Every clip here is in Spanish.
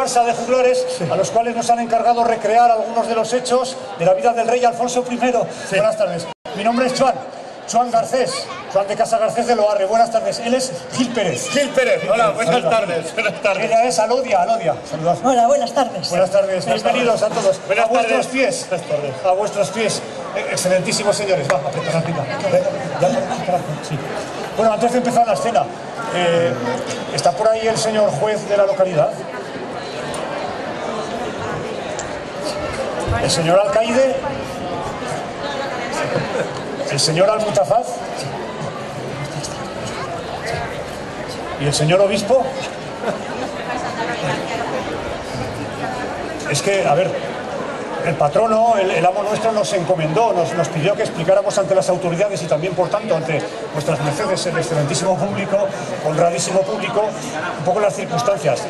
comparsa de juglares a los cuales nos han encargado recrear algunos de los hechos de la vida del rey Alfonso I. Buenas tardes. Mi nombre es Joan Garcés, Joan de Casa Garcés de Loarre. Buenas tardes. Él es Gil Pérez. Gil Pérez, hola, buenas tardes. Ella es Alodia. Saludad. Hola, buenas tardes. Buenas tardes. Bienvenidos a todos. Buenas tardes. Vuestros pies. A vuestros pies. Excelentísimos señores. Va, aprieta. Sí. Bueno, antes de empezar la escena, ¿está por ahí el señor juez de la localidad? ¿El señor alcaide? ¿El señor almutafaz? ¿Y el señor obispo? Es que, a ver, el patrono, el amo nuestro nos encomendó, nos pidió que explicáramos ante las autoridades y también, por tanto, ante vuestras mercedes, el excelentísimo público, honradísimo público, un poco las circunstancias.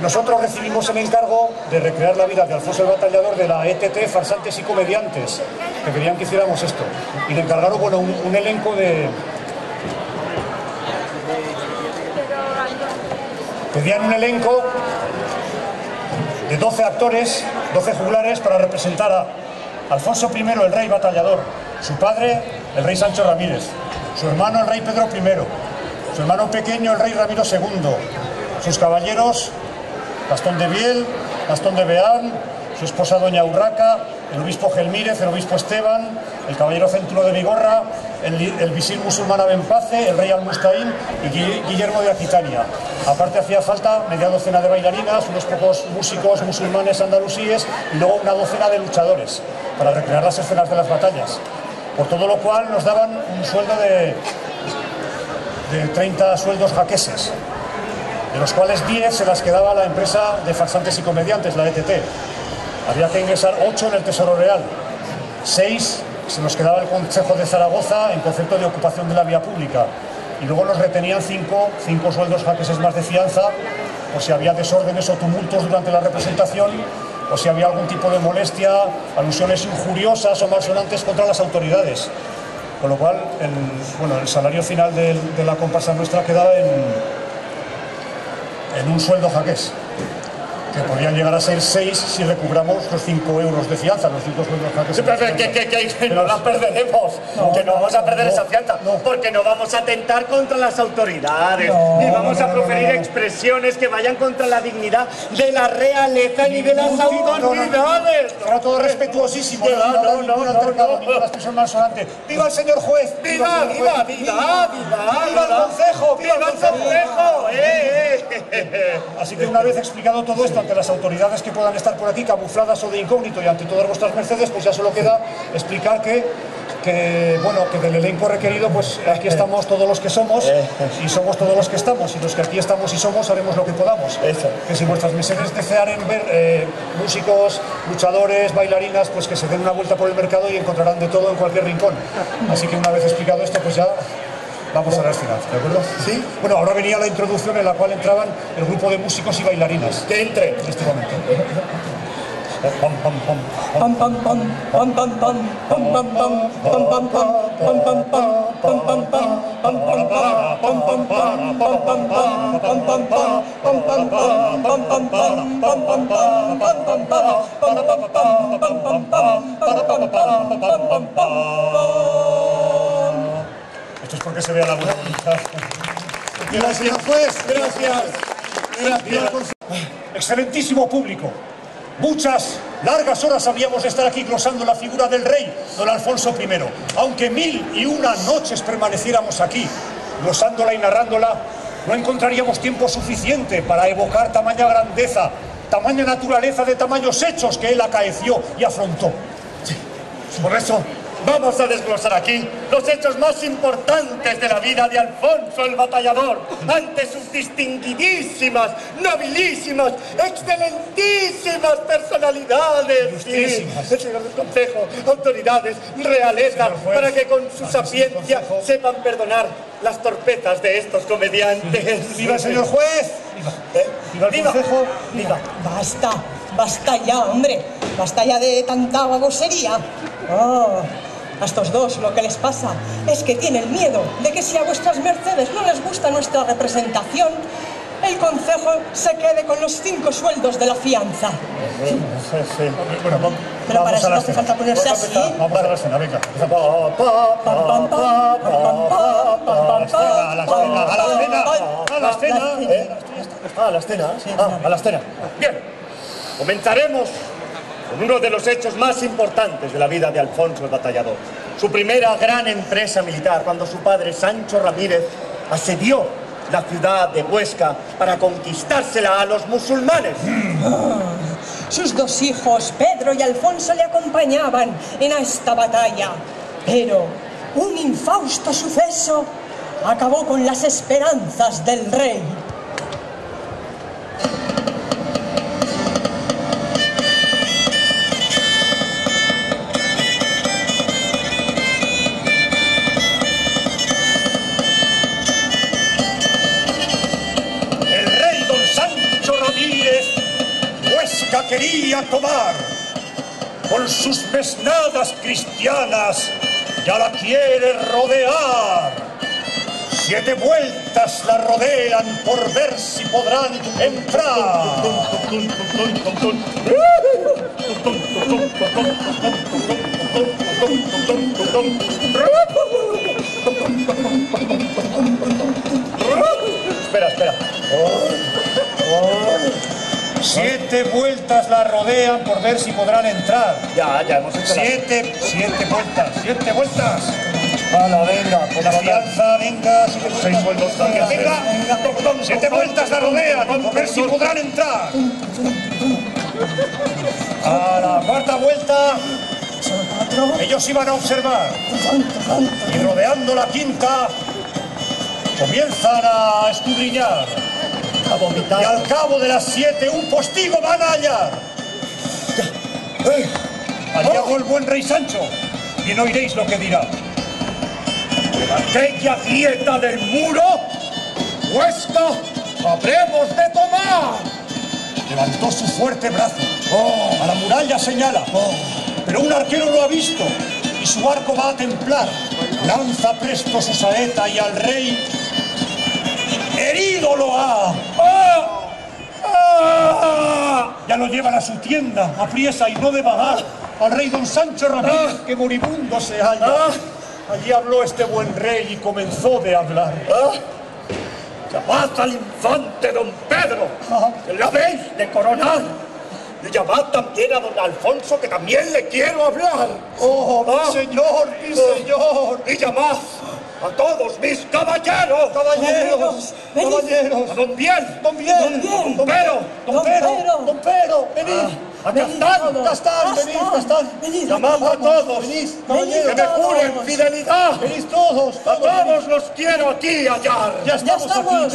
Nosotros recibimos el encargo de recrear la vida de Alfonso el Batallador de la ETT Farsantes y Comediantes, que querían que hiciéramos esto. Y le encargaron, bueno, un elenco de... Pedían un elenco de 12 actores, 12 juglares, para representar a Alfonso I, el rey batallador, su padre, el rey Sancho Ramírez, su hermano, el rey Pedro I, su hermano pequeño, el rey Ramiro II, sus caballeros, Gastón de Biel, Gastón de Bearn, su esposa doña Urraca, el obispo Gelmírez, el obispo Esteban, el caballero Céntulo de Vigorra, el visir musulmán Abenpace, el rey Al-Mustaín y Guillermo de Aquitania. Aparte hacía falta media docena de bailarinas, unos pocos músicos musulmanes andalusíes y luego una docena de luchadores para recrear las escenas de las batallas. Por todo lo cual nos daban un sueldo de 30 sueldos jaqueses, de los cuales 10 se las quedaba la empresa de farsantes y comediantes, la ETT. Había que ingresar 8 en el Tesoro Real, 6 se nos quedaba el Consejo de Zaragoza en concepto de ocupación de la vía pública, y luego nos retenían 5 sueldos jaqueses más de fianza, por si había desórdenes o tumultos durante la representación, o si había algún tipo de molestia, alusiones injuriosas o malsonantes contra las autoridades. Con lo cual, el salario final de la comparsa nuestra quedaba en un sueldo jaqués, que podrían llegar a ser 6 si recuperamos los 5 euros de fianza, los 5 sueldos jaqués. Sí, pero que no la perderemos, que no vamos a perder esa fianza, porque no vamos a atentar contra las autoridades, ni vamos a proferir expresiones que vayan contra la dignidad de la realeza ni de las autoridades. Era todo respetuosísimo, no las personas malsonantes. ¡Viva el señor juez! ¡Viva el concejo! ¡Viva el concejo! Así que una vez explicado todo esto ante las autoridades que puedan estar por aquí, camufladas o de incógnito, y ante todas vuestras mercedes, pues ya solo queda explicar que del elenco requerido, pues aquí estamos todos los que somos y somos todos los que estamos, y los que aquí estamos y somos haremos lo que podamos. Que si vuestras mercedes desearen ver músicos, luchadores, bailarinas, pues que se den una vuelta por el mercado y encontrarán de todo en cualquier rincón. Así que una vez explicado esto, pues ya vamos a la escena, ¿de acuerdo? ¿Sí? Bueno, ahora venía la introducción en la cual entraban el grupo de músicos y bailarinas. Que entre en este momento. Esto es porque se vea la buena voluntad. Gracias, juez. Gracias. Excelentísimo público. Muchas largas horas habíamos de estar aquí glosando la figura del rey, don Alfonso I. Aunque 1001 noches permaneciéramos aquí, glosándola y narrándola, no encontraríamos tiempo suficiente para evocar tamaña grandeza, tamaña naturaleza de tamaños hechos que él acaeció y afrontó. Sí. Por eso vamos a desglosar aquí los hechos más importantes de la vida de Alfonso el Batallador ante sus distinguidísimas, nobilísimas, excelentísimas personalidades. Sí, el señor del Consejo, autoridades, realeza, para que con su sapiencia sepan perdonar las torpezas de estos comediantes. ¡Viva el señor juez! ¡Viva el Consejo! ¡Viva! Basta ya, hombre. Basta ya de tanta babosería. A estos dos lo que les pasa es que tienen miedo de que si a vuestras mercedes no les gusta nuestra representación, el concejo se quede con los 5 sueldos de la fianza. Sí. Bueno, Pero para vamos eso a la no hace escena. falta ponerse así. Vamos a la escena, venga. Pam, pam, pam, pam, pam, pam, A la escena, a la escena, a la escena. A la escena. A la escena. Bien, comenzaremos con uno de los hechos más importantes de la vida de Alfonso el Batallador. Su primera gran empresa militar, cuando su padre Sancho Ramírez asedió la ciudad de Huesca para conquistársela a los musulmanes. Sus 2 hijos, Pedro y Alfonso, le acompañaban en esta batalla. Pero un infausto suceso acabó con las esperanzas del rey. Huesca quería tomar, con sus mesnadas cristianas ya la quiere rodear. 7 vueltas la rodean por ver si podrán entrar. Espera. 7 vueltas la rodean por ver si podrán entrar. Ya hemos hecho la... 7 vueltas. Hala, venga. La fianza, venga. 6 sueldos también. Venga, 7 vueltas la rodean por ver si podrán entrar. A la 4ª vuelta, ellos iban a observar. Y rodeando la 5ª, comienzan a escudriñar. A vomitar. Y al cabo de las 7, un postigo van a hallar. Allí llegó el buen rey Sancho, y no oiréis lo que dirá. En aquella grieta del muro, Huesca habremos de tomar. Levantó su fuerte brazo. A la muralla señala. Pero un arquero lo ha visto, y su arco va a templar. Lanza presto su saeta y al rey herido lo ha. Ya lo llevan a su tienda, apriesa y no de vagar, al rey don Sancho Ramírez, que moribundo se halla. Allí habló este buen rey y comenzó de hablar. Llamad al infante don Pedro, que la veis de coronar. Y llamad también a don Alfonso, que también le quiero hablar. Mi señor, mi señor. Y llamad a todos mis caballeros. Caballeros. A don Biel. Don Biel. Don Pero. Don Pero, venid. A Castán. Castán, venid, Castán. Llamad a todos. Venid, Que me juren fidelidad. Venid todos. A todos los quiero aquí hallar. Ya estamos aquí. A todos,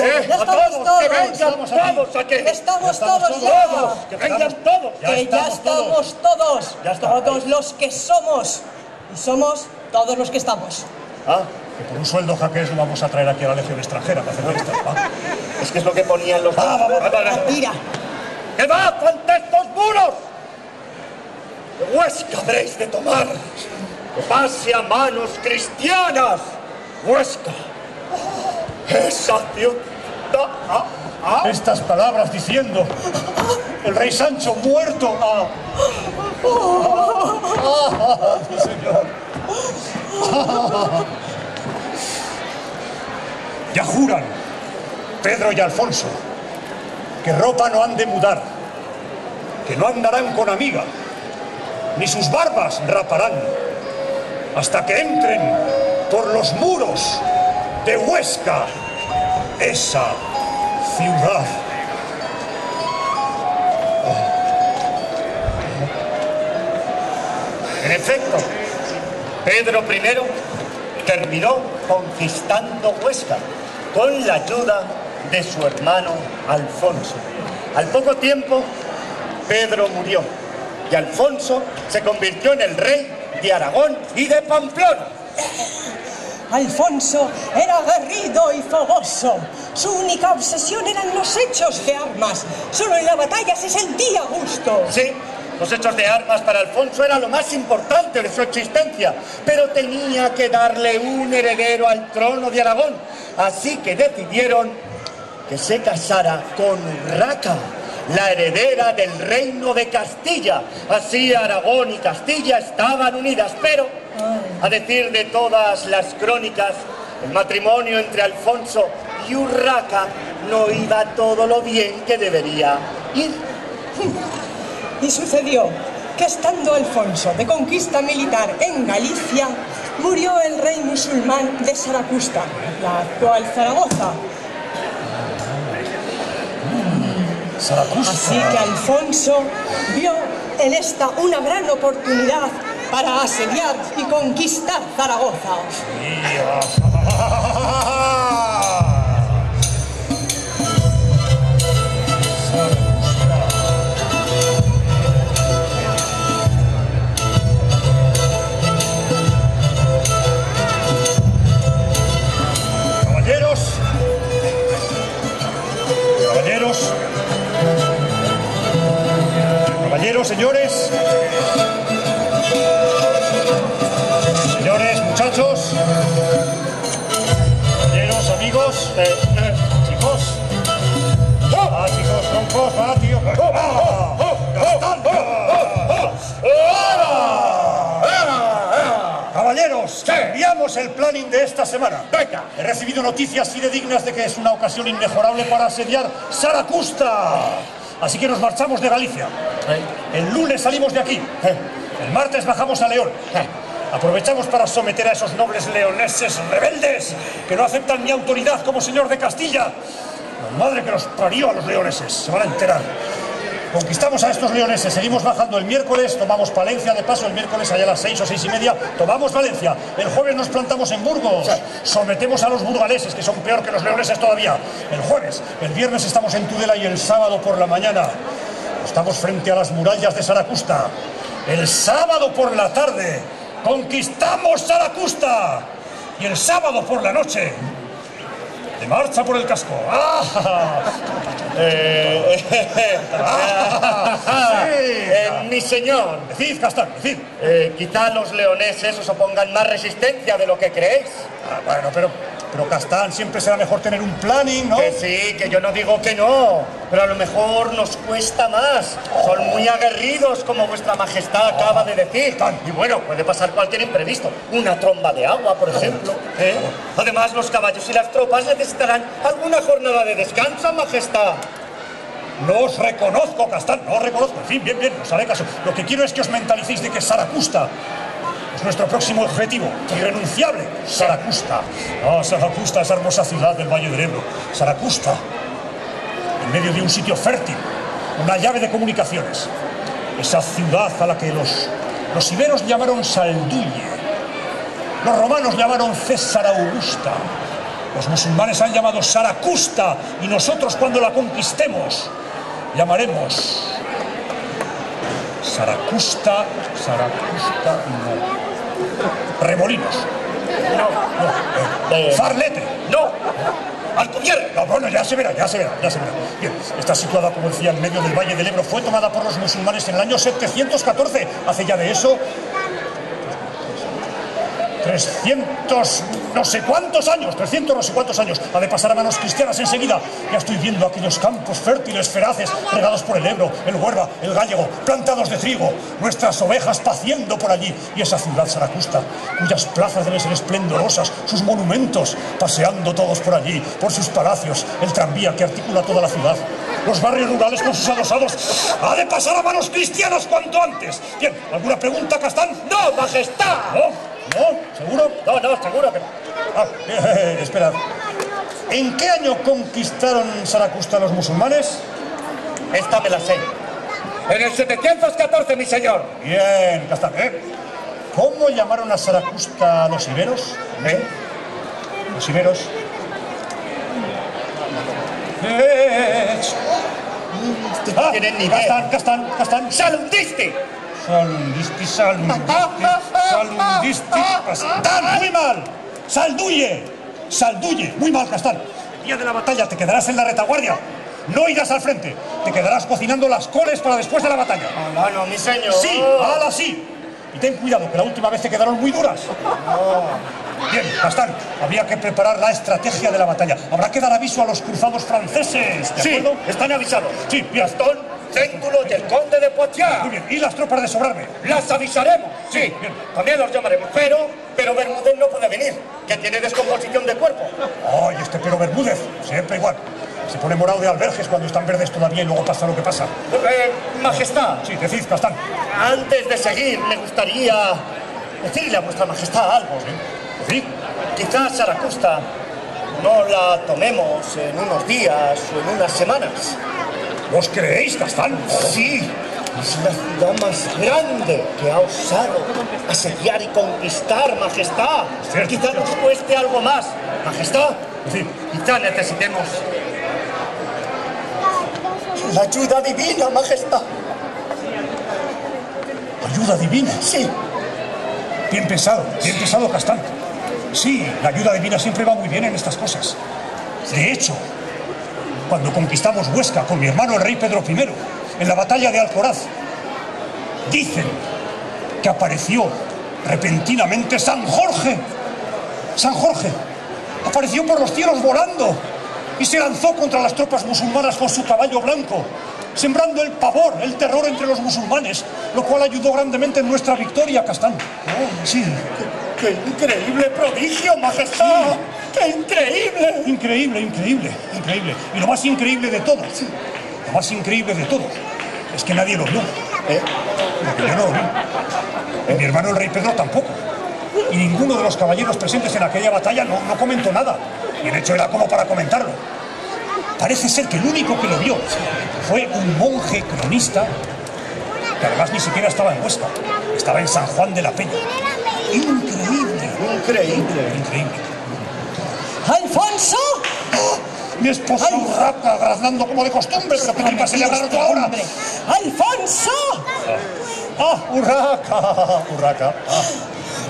que vengan todos aquí. Estamos todos ya. Todos, que vengan todos. Que ya estamos todos. Todos los que somos. Y somos todos los que estamos. Que por un sueldo jaqués lo vamos a traer aquí a la Legión extranjera para hacer fiestas. Es que es lo que ponían los... Mira. ¡Quedad ante estos muros! ¡De Huesca habréis de tomar! ¡Que pase a manos cristianas! ¡Huesca! ¡Esa ciudad! Estas palabras diciendo, el rey Sancho muerto. Mi señor. Ya juran Pedro y Alfonso que ropa no han de mudar, que no andarán con amiga, ni sus barbas raparán, hasta que entren por los muros de Huesca, esa ciudad. En efecto, Pedro I terminó conquistando Huesca con la ayuda de su hermano Alfonso. Al poco tiempo, Pedro murió y Alfonso se convirtió en el rey de Aragón y de Pamplona. Alfonso era aguerrido y fogoso. Su única obsesión eran los hechos de armas. Solo en la batalla se sentía a gusto. Sí, los hechos de armas para Alfonso era lo más importante de su existencia, pero tenía que darle un heredero al trono de Aragón. Así que decidieron que se casara con Urraca, la heredera del reino de Castilla. Así Aragón y Castilla estaban unidas, pero, a decir de todas las crónicas, el matrimonio entre Alfonso y Urraca no iba todo lo bien que debería ir. Y sucedió que estando Alfonso de conquista militar en Galicia, murió el rey musulmán de Saracusta, la actual Zaragoza. Así que Alfonso vio en esta una gran oportunidad para asediar y conquistar Zaragoza. Caballeros, señores, muchachos, caballeros, amigos, chicos, chicos, troncos, tío, caballeros, enviamos el planning de esta semana. Venga. He recibido noticias fidedignas de que es una ocasión inmejorable para asediar Saracusta. Así que nos marchamos de Galicia. El lunes salimos de aquí. El martes bajamos a León. Aprovechamos para someter a esos nobles leoneses rebeldes que no aceptan mi autoridad como señor de Castilla. La madre que los parió a los leoneses, se van a enterar. Conquistamos a estos leoneses, seguimos bajando el miércoles, tomamos Palencia de paso, el miércoles allá a las 6 o 6:30, tomamos Valencia. El jueves nos plantamos en Burgos, sometemos a los burgaleses, que son peor que los leoneses todavía. El jueves, el viernes estamos en Tudela y el sábado por la mañana estamos frente a las murallas de Saracusta. El sábado por la tarde conquistamos Saracusta y el sábado por la noche de marcha por el casco. Mi señor, Decid, Castán, decid. quizá los leoneses os opongan más resistencia de lo que creéis. Bueno, pero Castán, siempre será mejor tener un planning, ¿no? Que sí, que yo no digo que no, pero a lo mejor nos cuesta más. Son muy aguerridos, como vuestra majestad acaba de decir. Y bueno, puede pasar cualquier imprevisto. Una tromba de agua, por ejemplo. Además, los caballos y las tropas necesitarán alguna jornada de descanso, majestad. No os reconozco, Castán, no os reconozco. En fin, bien, os haré caso. Lo que quiero es que os mentalicéis de que Saracusta es nuestro próximo objetivo, irrenunciable. Saracusta. Saracusta, esa hermosa ciudad del Valle del Ebro. Saracusta, en medio de un sitio fértil, una llave de comunicaciones. Esa ciudad a la que los iberos llamaron Salduye, los romanos llamaron César Augusta, los musulmanes han llamado Saracusta, y nosotros cuando la conquistemos llamaremos Saracusta, no. Remolinos. No. Farlete. No. Alcubierre. No, bueno, ya se verá. Bien, está situada, como decía, en medio del Valle del Ebro. Fue tomada por los musulmanes en el año 714. Hace ya de eso 300 no sé cuántos años. Ha de pasar a manos cristianas enseguida. Ya estoy viendo aquellos campos fértiles, feraces, regados por el Ebro, el Huerva, el Gállego, plantados de trigo, nuestras ovejas paciendo por allí, y esa ciudad Saracusta, cuyas plazas deben ser esplendorosas, sus monumentos, paseando todos por allí, por sus palacios, el tranvía que articula toda la ciudad, los barrios rurales con sus adosados. Ha de pasar a manos cristianas cuanto antes. Bien, ¿alguna pregunta, Castán? ¡No, majestad! ¿No? ¿Seguro? No, seguro que no. Esperad. ¿En qué año conquistaron Saracusta los musulmanes? Esta me la sé. En el 714, mi señor. Bien, Castán. ¿Cómo llamaron a Saracusta los iberos? Los iberos. No tienen ni idea. Castán. ¡Salundisti! Salundisti. Castán, muy mal. Salduye, muy mal, Castán. El día de la batalla te quedarás en la retaguardia. No irás al frente. Te quedarás cocinando las coles para después de la batalla. No, mi señor. Sí, ala sí. Y ten cuidado, que la última vez te quedaron muy duras. Bien, Castán, había que preparar la estrategia de la batalla. Habrá que dar aviso a los cruzados franceses, ¿de Sí, acuerdo? están avisados. Sí, bien. Gastón, Céntulo y el conde de Poitiers. Muy bien, ¿y las tropas de Sobrarbe? Las avisaremos. Sí, bien. también los llamaremos. Pero Bermúdez no puede venir, que tiene descomposición de cuerpo. Ay, este Pero Bermúdez, siempre igual. Se pone morado de alberjes cuando están verdes todavía y luego pasa lo que pasa. Majestad, Sí, decid, Castán. antes de seguir, me gustaría decirle a vuestra majestad algo. Decid. Quizás Saracusta no la tomemos en unos días o en unas semanas. ¿Vos creéis, Castán? Sí, es la ciudad más grande que ha osado asediar y conquistar, majestad. Cierto, Quizá cierto. nos cueste algo más, majestad. Decid. Quizá necesitemos la ayuda divina, majestad. Ayuda divina. Sí, Bien pensado, Castán. Sí, la ayuda divina siempre va muy bien en estas cosas. De hecho, cuando conquistamos Huesca con mi hermano el rey Pedro I, en la batalla de Alcoraz, dicen que apareció repentinamente San Jorge. San Jorge apareció por los cielos volando y se lanzó contra las tropas musulmanas con su caballo blanco, sembrando el pavor, el terror entre los musulmanes, lo cual ayudó grandemente en nuestra victoria, Castán. Sí. ¡qué increíble prodigio, majestad! ¡Qué increíble! Increíble. Y lo más increíble de todo, es que nadie lo vio. Porque yo no lo vi. Y mi hermano el rey Pedro tampoco. Y ninguno de los caballeros presentes en aquella batalla no comentó nada. Y el hecho era como para comentarlo. Parece ser que el único que lo vio fue un monje cronista, que además ni siquiera estaba en Huesca, estaba en San Juan de la Peña. Increíble. ¡Alfonso! Mi esposa Urraca graznando como de costumbre, pero ¿qué tipo se le habrá roto ahora? hombre. ¡Alfonso! Urraca.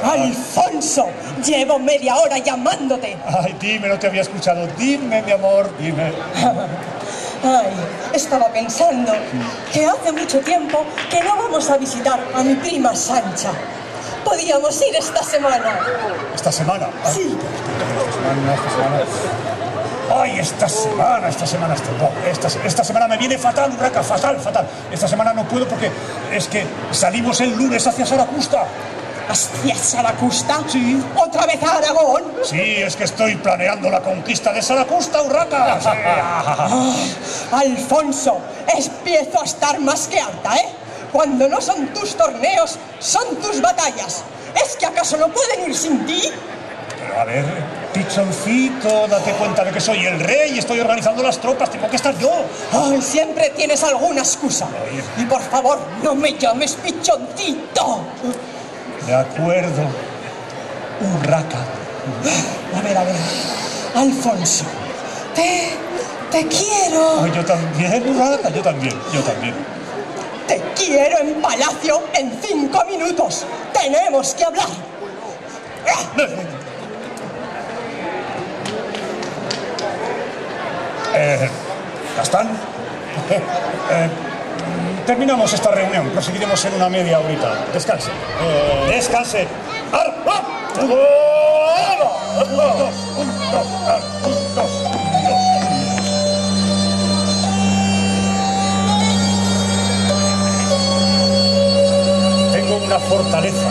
¡Alfonso! Llevo media hora llamándote. Ay, dime, no te había escuchado. Dime, mi amor, dime. Ay, estaba pensando que hace mucho tiempo que no vamos a visitar a mi prima Sancha. Podíamos ir esta semana. ¿Esta semana? Sí. Ay, esta semana me viene fatal, Urraca, fatal. Esta semana no puedo porque es que salimos el lunes hacia Saracusta. ¿Hacia Saracusta? Sí. ¿Otra vez a Aragón? Sí, es que estoy planeando la conquista de Saracusta, Urraca. Sí. Alfonso, empiezo a estar más que harta, ¿eh? Cuando no son tus torneos, son tus batallas. ¿Es que acaso no pueden ir sin ti? Pero a ver, pichoncito, date cuenta de que soy el rey y estoy organizando las tropas, tengo que estar yo. Ay, siempre tienes alguna excusa. Y por favor, no me llames pichoncito. De acuerdo, Urraca. A ver. Alfonso, te quiero. Ay, yo también, Urraca, yo también. Te quiero en palacio en 5 minutos. Tenemos que hablar. ¿Castán? Terminamos esta reunión, proseguiremos en una media horita. Descanse. Descanse. Un, dos. Tengo una fortaleza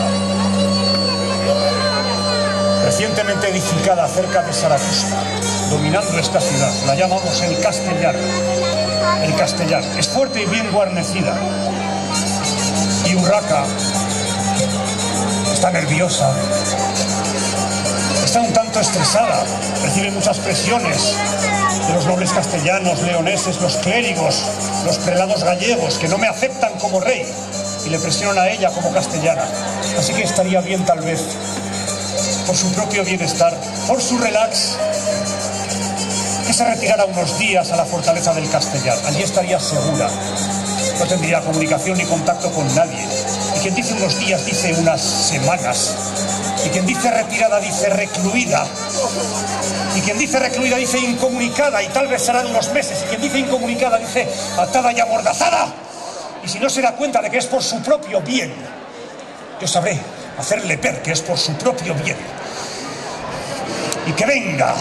recientemente edificada cerca de Saracusta, dominando esta ciudad. La llamamos el Castellar. El Castellar. Es fuerte y bien guarnecida. Y Urraca está nerviosa. Está un tanto estresada. Recibe muchas presiones de los nobles castellanos, leoneses, los clérigos, los prelados gallegos, que no me aceptan como rey y le presionan a ella como castellana. Así que estaría bien, tal vez, por su propio bienestar, por su relax, que se retirara unos días a la fortaleza del Castellar. Allí estaría segura. No tendría comunicación ni contacto con nadie. Y quien dice unos días dice unas semanas. Y quien dice retirada dice recluida. Y quien dice recluida dice incomunicada, y tal vez serán unos meses. Y quien dice incomunicada dice atada y amordazada. Y si no se da cuenta de que es por su propio bien, yo sabré hacerle ver que es por su propio bien. y que venga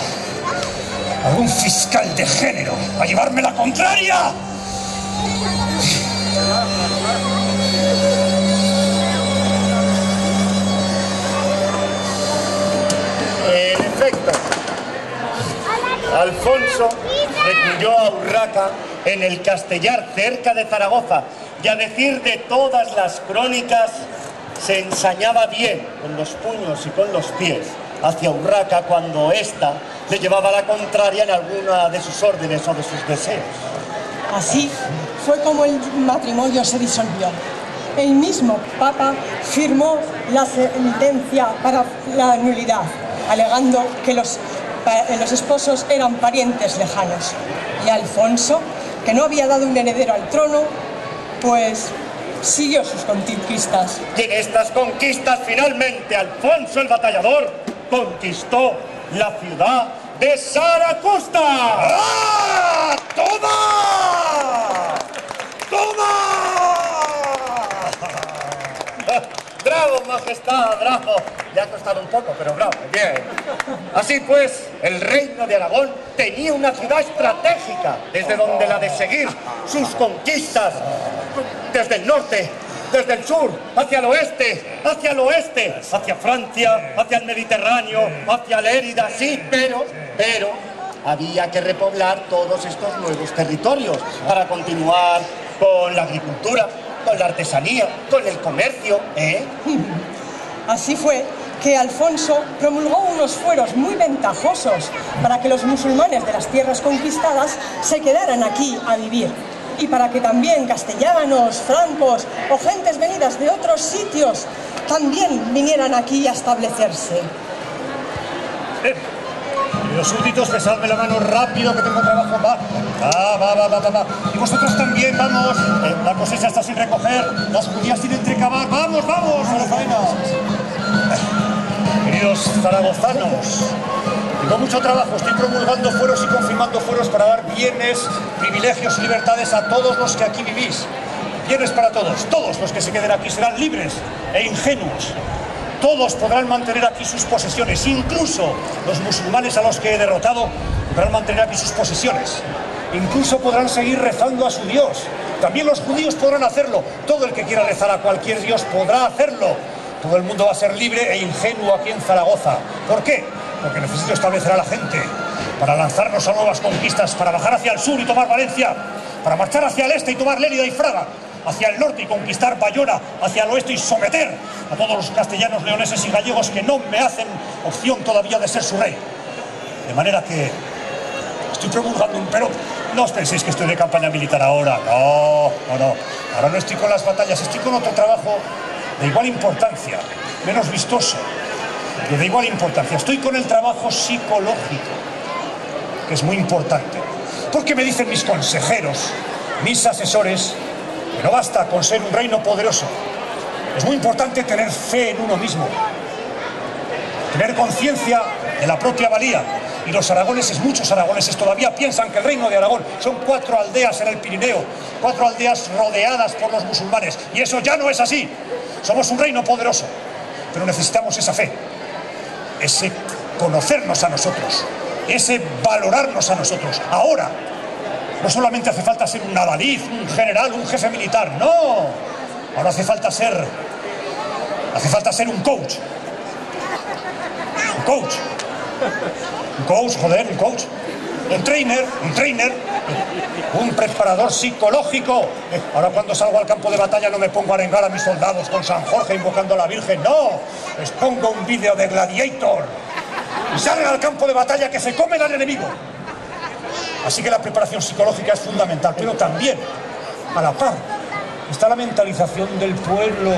algún fiscal de género a llevarme la contraria. En efecto, Alfonso recluyó a Urraca en el Castellar, cerca de Zaragoza, y a decir de todas las crónicas, se ensañaba bien con los puños y con los pies hacia Urraca cuando ésta le llevaba la contraria en alguna de sus órdenes o de sus deseos. Así fue como el matrimonio se disolvió. El mismo Papa firmó la sentencia para la nulidad, alegando que los esposos eran parientes lejanos. Y Alfonso, que no había dado un heredero al trono, pues siguió sus conquistas. Y en estas conquistas, finalmente, Alfonso el Batallador conquistó la ciudad de Zaragoza. ¡Ah! ¡Toma! ¡Toma! ¡Bravo, majestad, bravo! Le ha costado un poco, pero bravo, bien. Así pues, el reino de Aragón tenía una ciudad estratégica desde donde la de seguir sus conquistas, desde el norte, desde el sur, hacia el oeste, hacia Francia, hacia el Mediterráneo, hacia Lérida, sí, pero había que repoblar todos estos nuevos territorios para continuar con la agricultura, con la artesanía, con el comercio, Así fue que Alfonso promulgó unos fueros muy ventajosos para que los musulmanes de las tierras conquistadas se quedaran aquí a vivir y para que también castellanos, francos o gentes venidas de otros sitios también vinieran aquí a establecerse. Los súbditos, pesadme la mano rápido, que tengo trabajo. Va. Y vosotros también, vamos. La cosecha está sin recoger, las judías sin entrecavar. Vamos, a la faena. Queridos zaragozanos, tengo mucho trabajo. Estoy promulgando fueros y confirmando fueros para dar bienes, privilegios y libertades a todos los que aquí vivís. Bienes para todos. Todos los que se queden aquí serán libres e ingenuos. Todos podrán mantener aquí sus posesiones, incluso los musulmanes a los que he derrotado podrán mantener aquí sus posesiones. Incluso podrán seguir rezando a su Dios. También los judíos podrán hacerlo. Todo el que quiera rezar a cualquier Dios podrá hacerlo. Todo el mundo va a ser libre e ingenuo aquí en Zaragoza. ¿Por qué? Porque necesito establecer a la gente para lanzarnos a nuevas conquistas, para bajar hacia el sur y tomar Valencia, para marchar hacia el este y tomar Lérida y Fraga, hacia el norte y conquistar Bayona, hacia el oeste y someter a todos los castellanos, leoneses y gallegos que no me hacen opción todavía de ser su rey. De manera que estoy promulgando un... Pero no os penséis que estoy de campaña militar ahora. No. Ahora no estoy con las batallas, estoy con otro trabajo de igual importancia, menos vistoso, pero de igual importancia. Estoy con el trabajo psicológico, que es muy importante. Porque me dicen mis consejeros, mis asesores, que no basta con ser un reino poderoso. Es muy importante tener fe en uno mismo, tener conciencia de la propia valía. Y los aragoneses, muchos aragoneses, todavía piensan que el reino de Aragón son 4 aldeas en el Pirineo, 4 aldeas rodeadas por los musulmanes. Y eso ya no es así. Somos un reino poderoso, pero necesitamos esa fe, ese conocernos a nosotros, ese valorarnos a nosotros. Ahora, no solamente hace falta ser un adalid, un general, un jefe militar, no. Ahora hace falta ser un coach. Un trainer, un preparador psicológico. Ahora cuando salgo al campo de batalla no me pongo a arengar a mis soldados con San Jorge invocando a la Virgen, no. Les pongo un vídeo de Gladiator y salen al campo de batalla que se comen al enemigo. Así que la preparación psicológica es fundamental, pero también, a la par, está la mentalización del pueblo.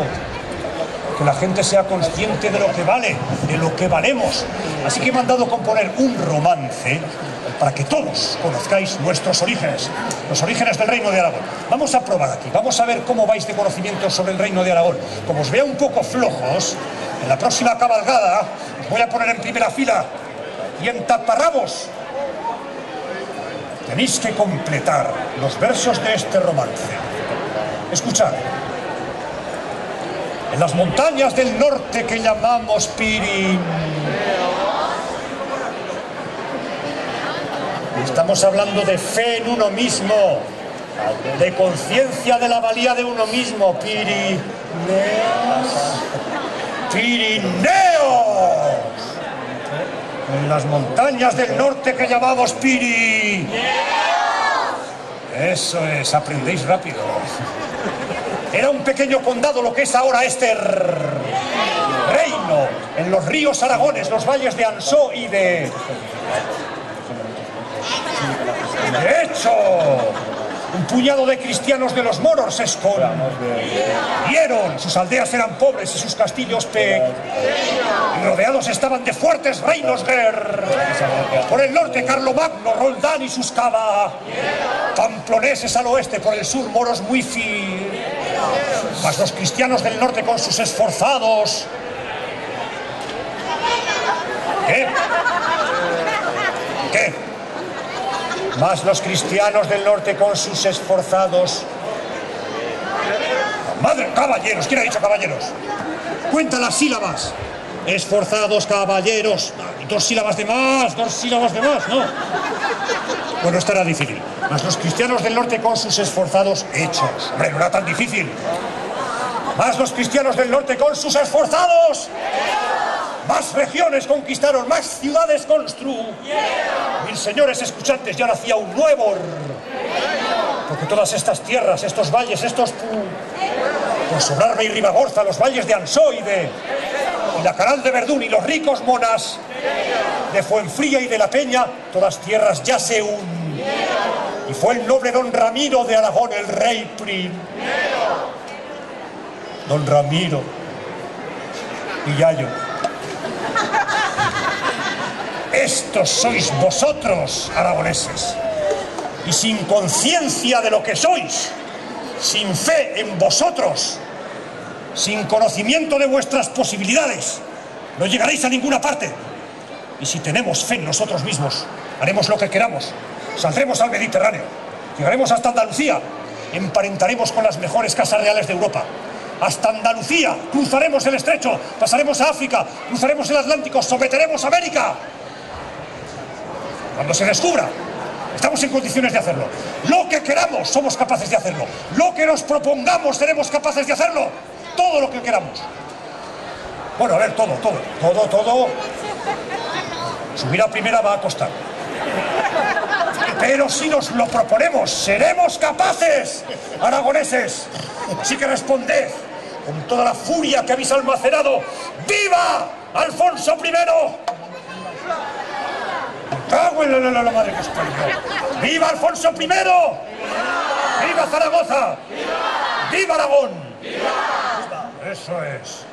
Que la gente sea consciente de lo que vale, de lo que valemos. Así que he mandado componer un romance para que todos conozcáis nuestros orígenes, los orígenes del Reino de Aragón. Vamos a probar aquí, vamos a ver cómo vais de conocimiento sobre el Reino de Aragón. Como os vea un poco flojos, en la próxima cabalgada os voy a poner en primera fila y en taparrabos. Tenéis que completar los versos de este romance. Escuchad. En las montañas del norte que llamamos Pirin, Estamos hablando de fe en uno mismo, de conciencia de la valía de uno mismo. Pirineos. En las montañas del norte que llamamos Pirineos. Eso es, aprendéis rápido. Era un pequeño condado lo que es ahora este reino, en los ríos Aragones, los valles de Ansó y de hecho, un puñado de cristianos de los moros se escondieron. Sus aldeas eran pobres y sus castillos y rodeados estaban de fuertes reinos por el norte Carlomagno, Roldán y sus pamploneses al oeste, por el sur moros muy mas los cristianos del norte con sus esforzados... ¿Qué? Más los cristianos del norte con sus esforzados... ¡Madre! ¡Caballeros! ¿Quién ha dicho caballeros? Cuenta las sílabas. Esforzados caballeros. Dos sílabas de más, ¿no? Bueno, esto era difícil. Más los cristianos del norte con sus esforzados hechos. Hombre, no era tan difícil. Más los cristianos del norte con sus esforzados... Más regiones conquistaron, más ciudades construyeron. Mis señores escuchantes, ya nacía un nuevo. Porque todas estas tierras, estos valles, por Sobrarbe y Ribagorza, los valles de Ansó y la Caral de Verdún y los ricos monas de Fuenfría y de la Peña, todas tierras ya se unen. Y fue el noble don Ramiro de Aragón, el rey don Ramiro y Yayo. Estos sois vosotros, aragoneses, y sin conciencia de lo que sois, sin fe en vosotros, sin conocimiento de vuestras posibilidades, no llegaréis a ninguna parte. Y si tenemos fe en nosotros mismos, haremos lo que queramos, saldremos al Mediterráneo, llegaremos hasta Andalucía, emparentaremos con las mejores casas reales de Europa. Hasta Andalucía, cruzaremos el estrecho, pasaremos a África, cruzaremos el Atlántico, someteremos a América. Cuando se descubra, estamos en condiciones de hacerlo. Lo que queramos, somos capaces de hacerlo. Lo que nos propongamos, seremos capaces de hacerlo. Todo lo que queramos. Bueno, a ver, todo. Subir a primera va a costar. Pero si nos lo proponemos, seremos capaces, aragoneses. Así que responded con toda la furia que habéis almacenado. ¡Viva Alfonso I! ¡Cago en la madre que os parió! ¡Viva Alfonso I! ¡Viva Zaragoza! ¡Viva Aragón! ¡Viva! Eso es.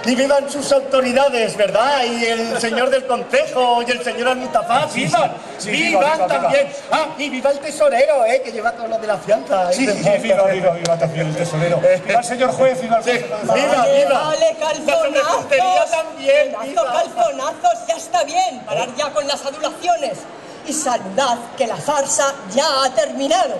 Y vivan sus autoridades, ¿verdad? Y el señor del concejo y el señor Almutafás, ¡vivan! Sí, ¡Vivan también! Ah, y viva el tesorero, que lleva todo lo de la fianza. Sí, viva también el tesorero. Viva el señor juez, viva el juez. ¡Viva! Vale, calzonazos. También, Calzonazos, ya está bien. Parar ya con las adulaciones. Y saludad que la farsa ya ha terminado.